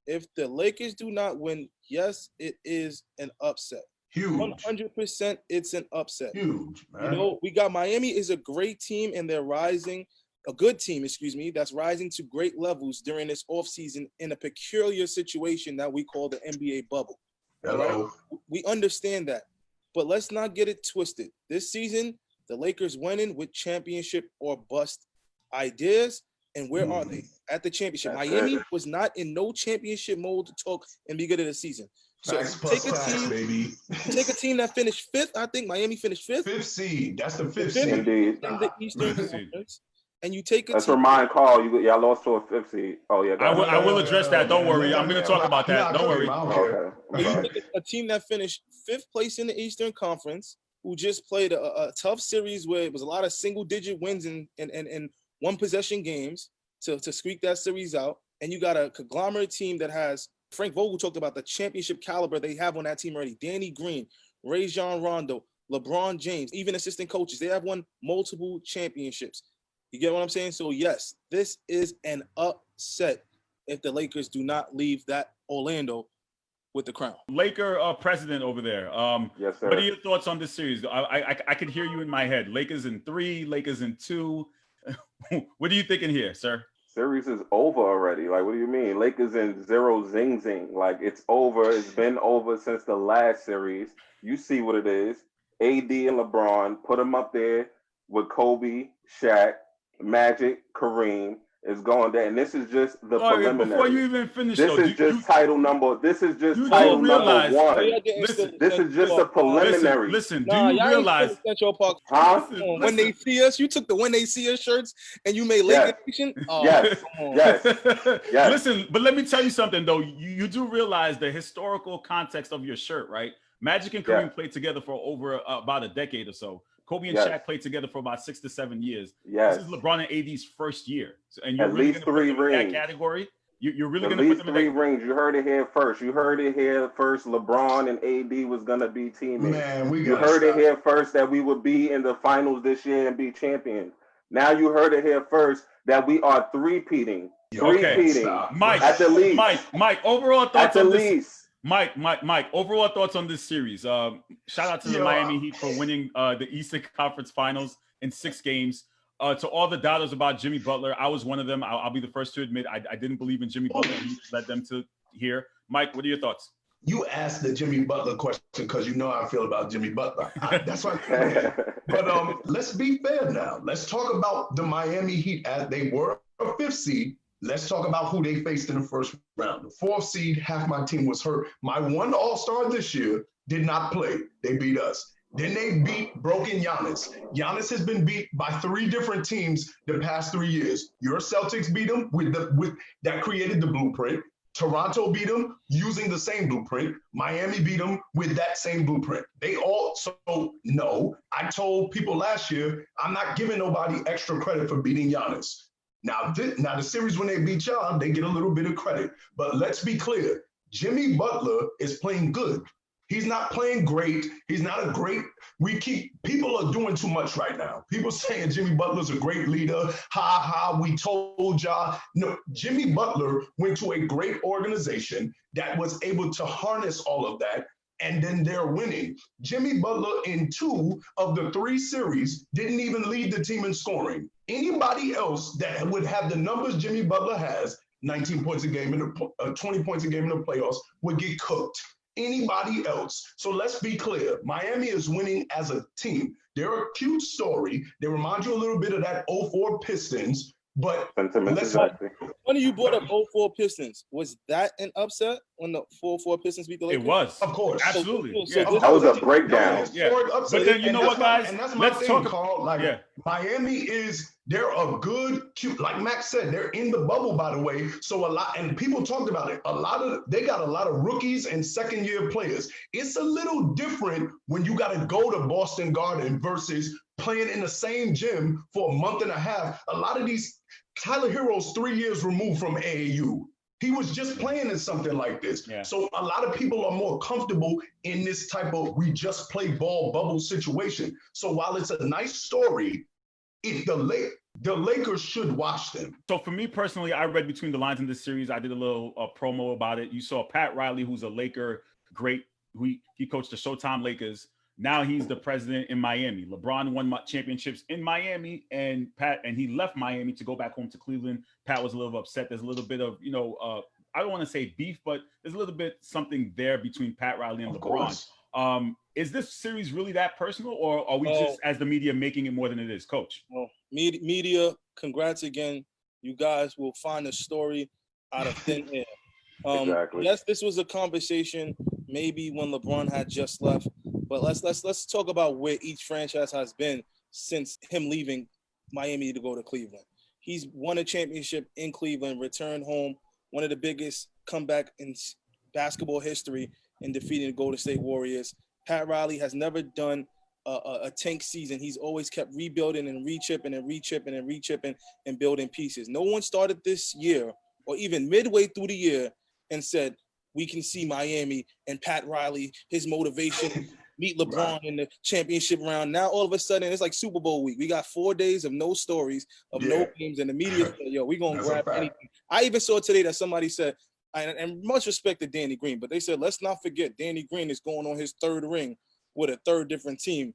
If the Lakers do not win, yes, it is an upset. Huge. 100% it's an upset. Huge, man. You know, we got Miami is a great team and they're rising, a good team, that's rising to great levels during this offseason in a peculiar situation that we call the NBA bubble. Hello. Right? We understand that. But let's not get it twisted. This season, the Lakers winning with championship or bust ideas. And where are they? At the championship. That's Miami good. was not in no championship mode to talk and be good at the season. So Facts plus facts, baby. take a team that finished fifth. I think Miami finished fifth. Fifth seed. That's the fifth seed. Indeed. In the Eastern Conference. And you take a Let's team. remind Carl, y'all lost to a fifth seed. Oh, yeah. I will address that. Don't worry. I'm going to talk about that. Don't worry. Okay. A team that finished fifth place in the Eastern Conference, who just played a tough series where it was a lot of single-digit wins in one-possession games to squeak that series out. And you got a conglomerate team that has, Frank Vogel talked about the championship caliber they have on that team already. Danny Green, Rajon Rondo, LeBron James, even assistant coaches. They have won multiple championships. You get what I'm saying? So, yes, this is an upset if the Lakers do not leave that Orlando with the crown. Laker president over there. Yes, sir. What are your thoughts on this series? I could hear you in my head. Lakers in 3, Lakers in 2. What are you thinking here, sir? Series is over already. Like, what do you mean? Lakers in 0 zing. Like, it's over. It's been over since the last series. You see what it is. AD and LeBron, put them up there with Kobe, Shaq, Magic, Kareem. Is going there, and this is just the preliminary. Before you even finish, this is just title number 1. This is just a preliminary. Listen, do you realize? Huh? When they see us, you took the when they see us shirts and you made Laker Nation. Oh, yes. Listen, but let me tell you something though. You do realize the historical context of your shirt, right? Magic and Kareem played together for over about a decade or so. Kobe and Shaq played together for about 6 to 7 years. Yes. This is LeBron and AD's first year. And you're at really least 3 rings. In that category? You're really going to put them in that? At least 3 rings. You heard it here first. LeBron and AD was going to be teammates. Man, you heard it here first that we would be in the finals this year and be champions. Now you heard it here first that we are three-peating. Mike, at the least. Mike, overall thoughts at the on least. This? Mike, overall thoughts on this series. Shout out to the Miami Heat for winning the Eastern Conference Finals in 6 games. To all the doubters about Jimmy Butler, I was one of them. I'll be the first to admit I didn't believe in Jimmy Butler. He led them to here. Mike, what are your thoughts? You asked the Jimmy Butler question because you know how I feel about Jimmy Butler. That's why. But let's be fair now. Let's talk about the Miami Heat as they were a 5th seed. Let's talk about who they faced in the first round. The 4th seed, half my team was hurt. My one all-star this year did not play. They beat us. Then they beat broken Giannis. Giannis has been beat by 3 different teams the past 3 years. Your Celtics beat him with that created the blueprint. Toronto beat him using the same blueprint. Miami beat him with that same blueprint. They also know. I told people last year, I'm not giving nobody extra credit for beating Giannis. Now the series when they beat y'all, they get a little bit of credit. But let's be clear, Jimmy Butler is playing good. He's not playing great. He's not a great. People are doing too much right now. People saying Jimmy Butler's a great leader. We told y'all. No, Jimmy Butler went to a great organization that was able to harness all of that. And then they're winning. Jimmy Butler in 2 of the 3 series didn't even lead the team in scoring. Anybody else that would have the numbers Jimmy Butler has, 19 points a game, 20 points a game in the playoffs, would get cooked. Anybody else. So let's be clear. Miami is winning as a team. They're a cute story. They remind you a little bit of that 04 Pistons. But when you brought up 04 Pistons, was that an upset when the 4-4 Pistons beat the Lakers? It was. Of course. Absolutely. That was a breakdown. But then you know what, guys? Let's talk about Miami they're a good, cute, like Max said, they're in the bubble, by the way. So and people talked about it. They got a lot of rookies and second-year players. It's a little different when you got to go to Boston Garden versus playing in the same gym for a month and a half. A lot of these, Tyler Hero's 3 years removed from AAU. He was just playing in something like this. Yeah. So a lot of people are more comfortable in this type of we just play ball bubble situation. So while it's a nice story, if the Lakers should watch them. So for me personally, I read between the lines in this series. I did a little promo about it. You saw Pat Riley, who's a Laker great. He coached the Showtime Lakers. Now he's the president in Miami. LeBron won championships in Miami, and he left Miami to go back home to Cleveland. Pat was a little upset. There's a little bit of, I don't want to say beef, but there's a little bit something there between Pat Riley and LeBron. Is this series really that personal, or are we just, as the media, making it more than it is, Coach? Well, media, congrats again. You guys will find a story out of thin air. Exactly. Yes, this was a conversation maybe when LeBron had just left, but let's talk about where each franchise has been since him leaving Miami to go to Cleveland. He's won a championship in Cleveland, returned home, one of the biggest comeback in basketball history in defeating the Golden State Warriors. Pat Riley has never done a tank season. He's always kept rebuilding and rechipping and building pieces. No one started this year or even midway through the year and said, we can see Miami and Pat Riley, his motivation, meet LeBron in the championship round. Now, all of a sudden, it's like Super Bowl week. We got 4 days of no stories, of no games, and the media said, yo, we're going to grab anything. I even saw today that somebody said, and much respect to Danny Green, but they said, let's not forget Danny Green is going on his third ring with a third different team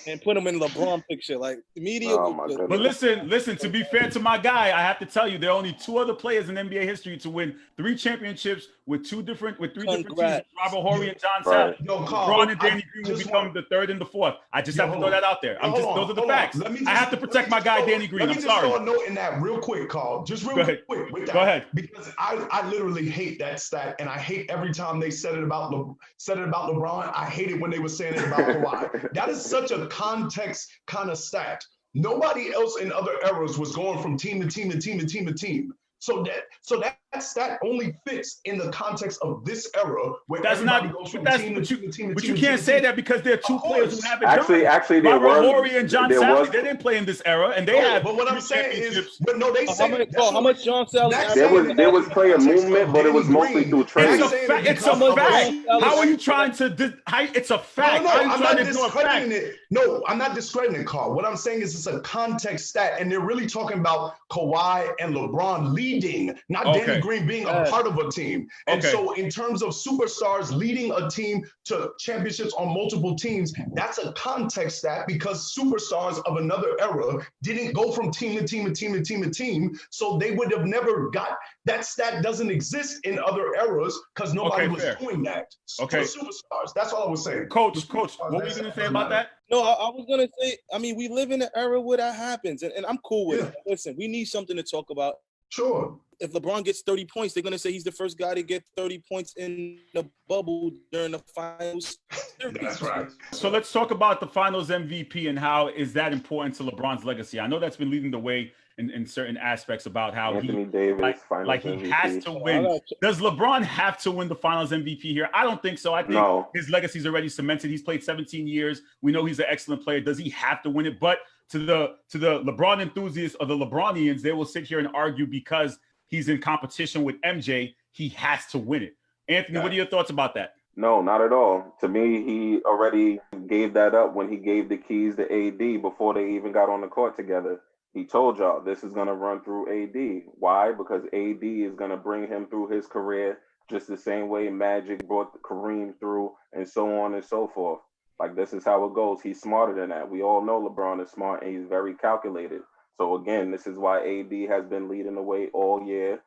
and put him in LeBron picture. Like, the media. But listen, to be fair to my guy, I have to tell you, there are only 2 other players in NBA history to win 3 championships with 3 different teams. Robert Horry and John Sally. LeBron and Danny Green will become the 3rd and the 4th. I just have to throw that out there. Those are the facts. I have to protect my guy, Danny Green. I'm sorry. Let me just throw a note in that real quick, Carl. Just real quick with that. Go ahead. Because I literally hate that stat, and I hate every time they said it about LeBron. I hate it when they were saying it about Kawhi. That is such a context kind of stat. Nobody else in other eras was going from team to team to team to team to team. So that stat only fits in the context of this era where everybody goes from team to team to team. But you can't say that because there are 2 players who haven't actually Robert Horry and John Sally. They didn't play in this era, and they had. But what I'm saying is, but no, they say how much John Sally? There was player movement, but it was mostly through trade. It's a fact. How are you trying to? It's a fact. No, I'm not discrediting it. No, I'm not discrediting it, Carl. What I'm saying is it's a context stat, and they're really talking about Kawhi and LeBron leading, not Danny Green being a part of a team. And so in terms of superstars leading a team to championships on multiple teams, that's a context stat because superstars of another era didn't go from team to team to team to team to team. So they would have never got that stat. Doesn't exist in other eras because nobody was doing that. Okay. Superstars. That's all I was saying. Coach, what were you going to say about that? No, I was going to say, I mean, we live in an era where that happens, and I'm cool with it. Listen, we need something to talk about. Sure. If LeBron gets 30 points, they're going to say he's the first guy to get 30 points in the bubble during the finals. That's right. So let's talk about the finals MVP and how is that important to LeBron's legacy. I know that's been leading the way in certain aspects about how Anthony Davis, he has to win. Does LeBron have to win the finals MVP here? I don't think so. I think his legacy is already cemented. He's played 17 years. We know he's an excellent player. Does he have to win it? But to the LeBron enthusiasts or the LeBronians, they will sit here and argue because he's in competition with MJ, he has to win it. Anthony, what are your thoughts about that? No, not at all. To me, he already gave that up when he gave the keys to AD before they even got on the court together. He told y'all this is going to run through AD. Why? Because AD is going to bring him through his career just the same way Magic brought Kareem through and so on and so forth. Like, this is how it goes. He's smarter than that. We all know LeBron is smart and he's very calculated. So, again, this is why AD has been leading the way all year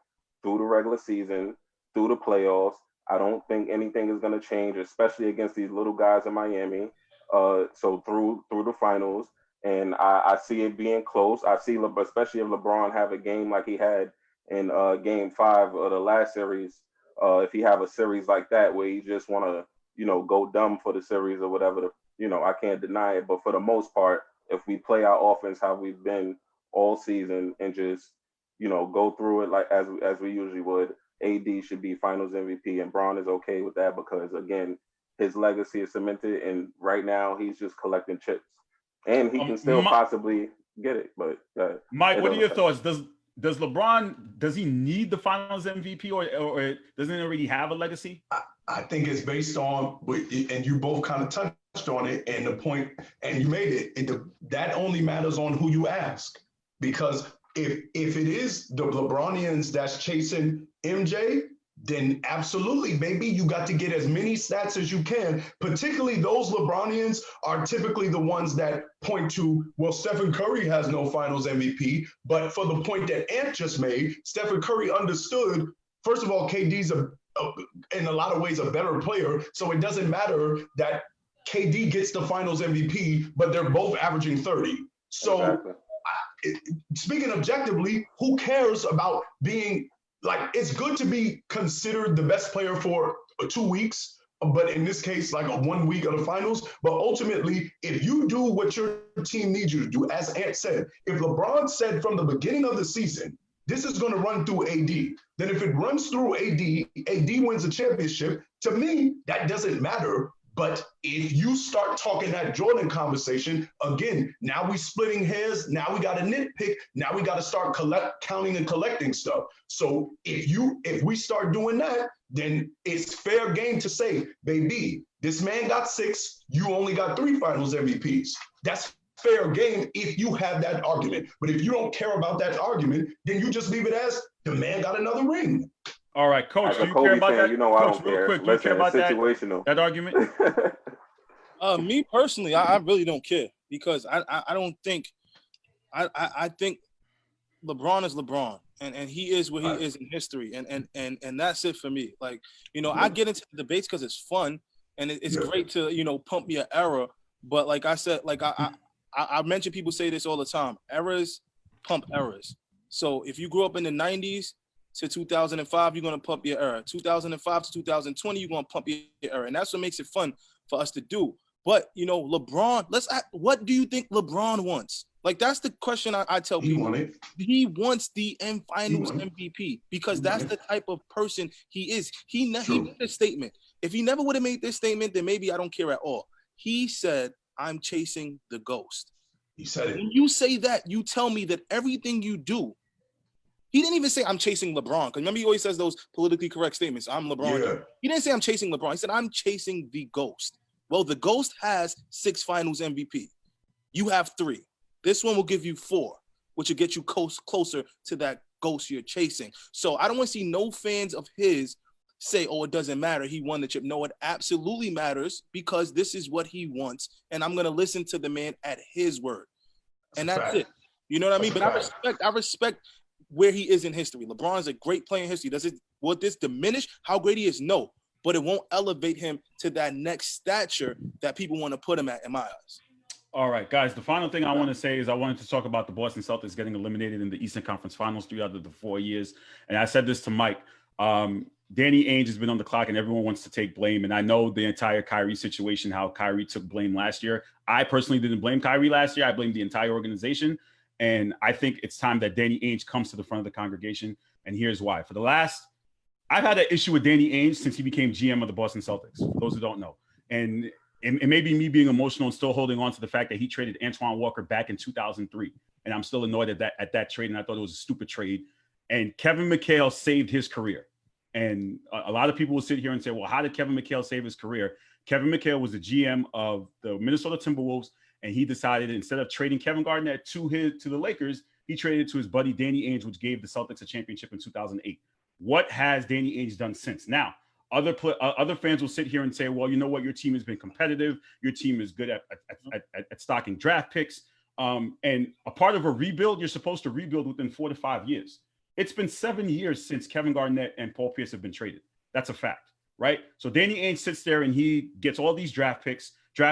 through the regular season, through the playoffs. I don't think anything is going to change, especially against these little guys in Miami. So through the finals. And I see it being close. I see, especially if LeBron have a game like he had in Game 5 of the last series, if he have a series like that where you just want to, go dumb for the series or whatever, I can't deny it. But for the most part, if we play our offense how we've been all season and just, go through it like as we usually would, AD should be Finals MVP, and Bron is okay with that because, again, his legacy is cemented, and right now he's just collecting chips. And he can still possibly get it, but Mike, what are your thoughts? Does LeBron he need the Finals MVP or doesn't he already have a legacy? I think it's based on, and you both kind of touched on it, and the point, and you made it. That only matters on who you ask. because if it is the LeBronians that's chasing MJ, then absolutely, baby, you got to get as many stats as you can. Particularly those LeBronians are typically the ones that point to, well, Stephen Curry has no finals MVP. But for the point that Ant just made, Stephen Curry understood, first of all, KD's in a lot of ways a better player. So it doesn't matter that KD gets the finals MVP, but they're both averaging 30. So Exactly. Speaking objectively, who cares about being like, it's good to be considered the best player for 2 weeks, but in this case, like a 1 week of the finals. But ultimately, if you do what your team needs you to do, as Ant said, if LeBron said from the beginning of the season, this is going to run through AD, then if it runs through AD wins a championship, to me, that doesn't matter. But if you start talking that Jordan conversation, again, now we splitting hairs. Now we got to nitpick. Now we got to start counting and collecting stuff. So if we start doing that, then it's fair game to say, baby, this man got 6. You only got 3 finals MVPs. That's fair game if you have that argument. But if you don't care about that argument, then you just leave it as the man got another ring. All right, Coach, do you care about that? Coach, real quick, do you care about that argument? Me personally, I really don't care, because I don't think I think LeBron is LeBron, and he is what he is in history, and that's it for me. Like, I get into the debates because it's fun and it's great to pump your era, but like I said, like I mention, people say this all the time: eras pump eras. So if you grew up in the 90s to 2005, you're going to pump your era. 2005 to 2020, you're going to pump your era. And that's what makes it fun for us to do. But, LeBron, what do you think LeBron wants? Like, that's the question I tell people. He wants the Finals MVP, because that's the type of person he is. He made a statement. If he never would have made this statement, then maybe I don't care at all. He said, I'm chasing the ghost. He said it. When you say that, you tell me that everything you do. He didn't even say I'm chasing LeBron, because remember he always says those politically correct statements. I'm LeBron. Yeah. He didn't say I'm chasing LeBron. He said I'm chasing the ghost. Well, the ghost has 6 finals MVP. You have 3. This one will give you 4, which will get you closer to that ghost you're chasing. So I don't want to see no fans of his say, oh, it doesn't matter, he won the chip. No, it absolutely matters, because this is what he wants, and I'm going to listen to the man at his word. And that's it. You know what I mean? But I respect where he is in history. LeBron is a great player in history. Will this diminish how great he is? No, but it won't elevate him to that next stature that people want to put him at, in my eyes. All right, guys, the final thing I want to say is I wanted to talk about the Boston Celtics getting eliminated in the Eastern Conference Finals 3 out of the 4 years. And I said this to Mike. Danny Ainge has been on the clock, and everyone wants to take blame. And I know the entire Kyrie situation, how Kyrie took blame last year. I personally didn't blame Kyrie last year. I blamed the entire organization. And I think it's time that Danny Ainge comes to the front of the congregation. And here's why. I've had an issue with Danny Ainge since he became GM of the Boston Celtics, for those who don't know. And it may be me being emotional and still holding on to the fact that he traded Antoine Walker back in 2003. And I'm still annoyed at that trade. And I thought it was a stupid trade. And Kevin McHale saved his career. And a lot of people will sit here and say, well, how did Kevin McHale save his career? Kevin McHale was the GM of the Minnesota Timberwolves. And he decided, instead of trading Kevin Garnett to the Lakers, he traded to his buddy Danny Ainge, which gave the Celtics a championship in 2008. What has Danny Ainge done since? Now, other fans will sit here and say, well, you know what? Your team has been competitive. Your team is good at stocking draft picks. And a part of a rebuild, you're supposed to rebuild within 4 to 5 years. It's been 7 years since Kevin Garnett and Paul Pierce have been traded. That's a fact, right? So Danny Ainge sits there and he gets all these draft picks. And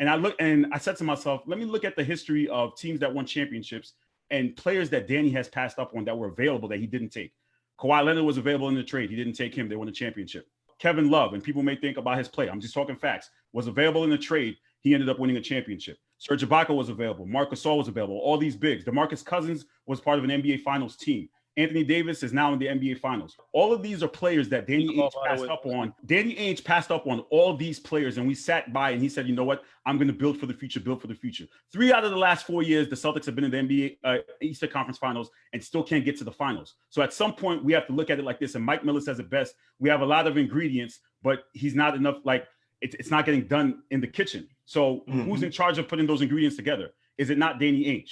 I said to myself, let me look at the history of teams that won championships and players that Danny has passed up on that were available that he didn't take. Kawhi Leonard was available in the trade. He didn't take him. They won a championship. Kevin Love, and people may think about his play, I'm just talking facts, was available in the trade. He ended up winning a championship. Serge Ibaka was available. Marc Gasol was available. All these bigs. DeMarcus Cousins was part of an NBA Finals team. Anthony Davis is now in the NBA Finals. All of these are players that Danny Ainge passed up on. Danny Ainge passed up on all these players, and we sat by and he said, you know what? I'm going to build for the future, 3 out of the last 4 years, the Celtics have been in the NBA Eastern Conference Finals and still can't get to the finals. So at some point, we have to look at it like this. And Mike Miller says it best. We have a lot of ingredients, but he's not enough. Like, it's not getting done in the kitchen. So who's in charge of putting those ingredients together? Is it not Danny Ainge?